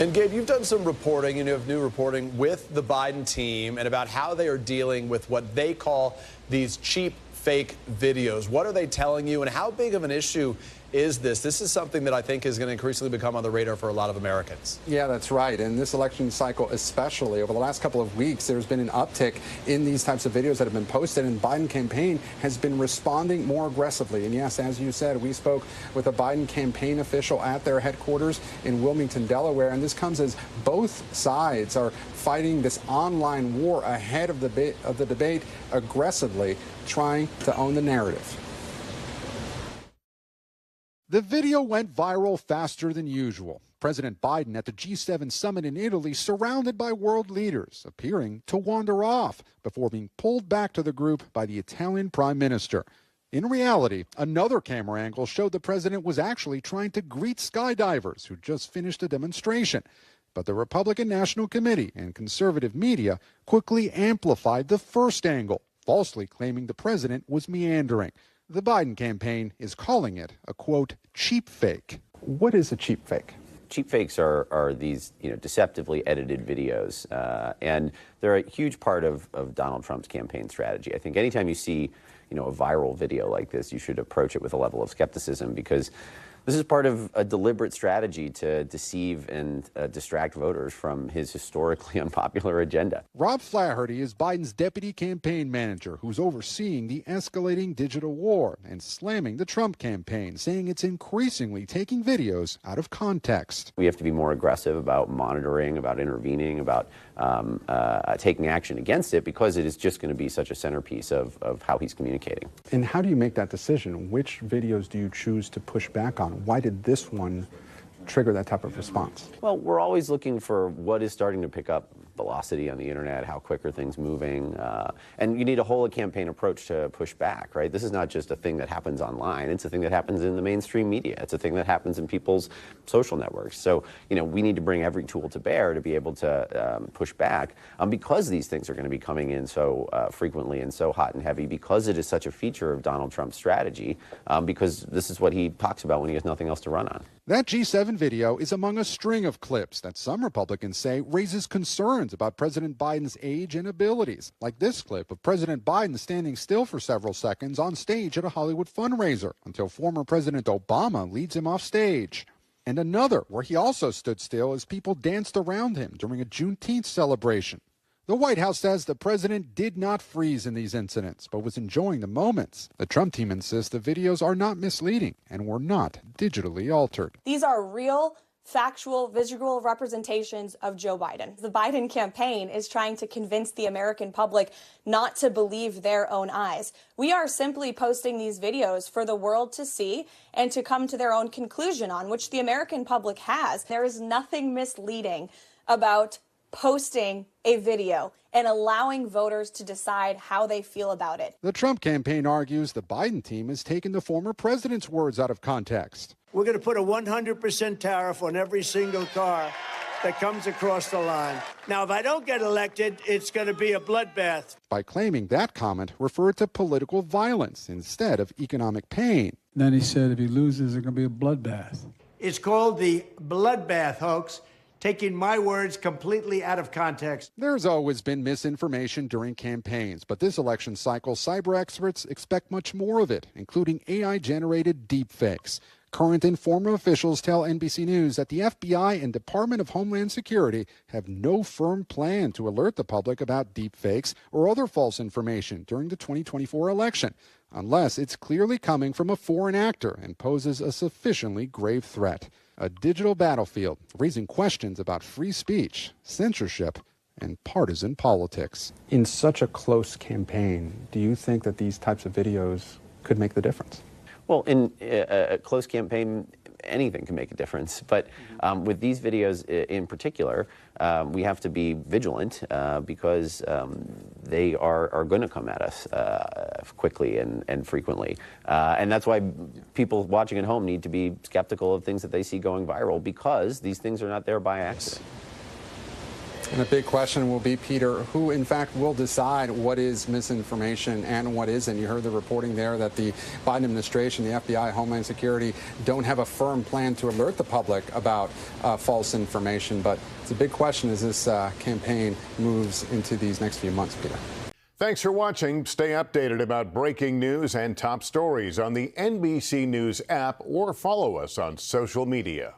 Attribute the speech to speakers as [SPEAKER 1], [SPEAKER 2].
[SPEAKER 1] And Gabe, you've done some reporting, and you have new reporting with the Biden team and about how they are dealing with what they call these cheap fake videos. What are they telling you, and how big of an issue is this? This is something that I think is going to increasingly become on the radar for a lot of Americans.
[SPEAKER 2] Yeah, that's right. And this election cycle especially, over the last couple of weeks, there's been an uptick in these types of videos that have been posted, and Biden campaign has been responding more aggressively. And yes, as you said, we spoke with a Biden campaign official at their headquarters in Wilmington, Delaware, and this comes as both sides are fighting this online war ahead of the debate aggressively, trying to own the narrative.
[SPEAKER 3] The video went viral faster than usual. President Biden at the G7 summit in Italy, surrounded by world leaders, appearing to wander off before being pulled back to the group by the Italian prime minister. In reality, another camera angle showed the president was actually trying to greet skydivers who just finished a demonstration. But the Republican National Committee and conservative media quickly amplified the first angle, falsely claiming the president was meandering. The Biden campaign is calling it a, quote, cheap fake.
[SPEAKER 2] What is a cheap fake?
[SPEAKER 4] Cheap fakes are these, deceptively edited videos, and they're a huge part of Donald Trump's campaign strategy. I think anytime you see, a viral video like this, you should approach it with a level of skepticism, because this is part of a deliberate strategy to deceive and distract voters from his historically unpopular agenda.
[SPEAKER 3] Rob Flaherty is Biden's deputy campaign manager, who's overseeing the escalating digital war and slamming the Trump campaign, saying it's increasingly taking videos out of context.
[SPEAKER 4] We have to be more aggressive about monitoring, about intervening, about taking action against it, because it is just going to be such a centerpiece of how he's communicating.
[SPEAKER 2] And how do you make that decision? Which videos do you choose to push back on? Why did this one trigger that type of response?
[SPEAKER 4] Well, we're always looking for what is starting to pick up velocity on the internet, how quick are things moving, and you need a whole campaign approach to push back, right? This is not just a thing that happens online, it's a thing that happens in the mainstream media, it's a thing that happens in people's social networks. So, we need to bring every tool to bear to be able to push back, because these things are going to be coming in so frequently and so hot and heavy, because it is such a feature of Donald Trump's strategy, because this is what he talks about when he has nothing else to run on.
[SPEAKER 3] That G7 video is among a string of clips that some Republicans say raises concerns about President Biden's age and abilities, like this clip of President Biden standing still for several seconds on stage at a Hollywood fundraiser until former President Obama leads him off stage. And another where he also stood still as people danced around him during a Juneteenth celebration. The White House says the president did not freeze in these incidents, but was enjoying the moments. The Trump team insists the videos are not misleading and were not digitally altered.
[SPEAKER 5] These are real, factual, visual representations of Joe Biden. The Biden campaign is trying to convince the American public not to believe their own eyes. We are simply posting these videos for the world to see and to come to their own conclusion on, which the American public has. There is nothing misleading about posting a video and allowing voters to decide how they feel about it.
[SPEAKER 3] The Trump campaign argues the Biden team has taken the former president's words out of context.
[SPEAKER 6] We're going to put a 100% tariff on every single car that comes across the line. Now, if I don't get elected, it's going to be a bloodbath.
[SPEAKER 3] By claiming that comment referred to political violence instead of economic pain.
[SPEAKER 7] Then he said if he loses, it's going to be a bloodbath.
[SPEAKER 6] It's called the bloodbath hoax, taking my words completely out of context.
[SPEAKER 3] There's always been misinformation during campaigns, but this election cycle, cyber experts expect much more of it, including AI-generated deepfakes. Current and former officials tell NBC News that the FBI and Department of Homeland Security have no firm plan to alert the public about deepfakes or other false information during the 2024 election, unless it's clearly coming from a foreign actor and poses a sufficiently grave threat. A digital battlefield raising questions about free speech, censorship, and partisan politics.
[SPEAKER 2] In such a close campaign, do you think that these types of videos could make the difference?
[SPEAKER 4] Well, in a close campaign, anything can make a difference. But with these videos in particular, we have to be vigilant because they are going to come at us quickly and frequently. And that's why people watching at home need to be skeptical of things that they see going viral, because these things are not there by accident.
[SPEAKER 2] And a big question will be, Peter, who in fact will decide what is misinformation and what isn't. You heard the reporting there that the Biden administration, the FBI, Homeland Security don't have a firm plan to alert the public about false information. But it's a big question as this campaign moves into these next few months, Peter.
[SPEAKER 8] Thanks for watching. Stay updated about breaking news and top stories on the NBC News app or follow us on social media.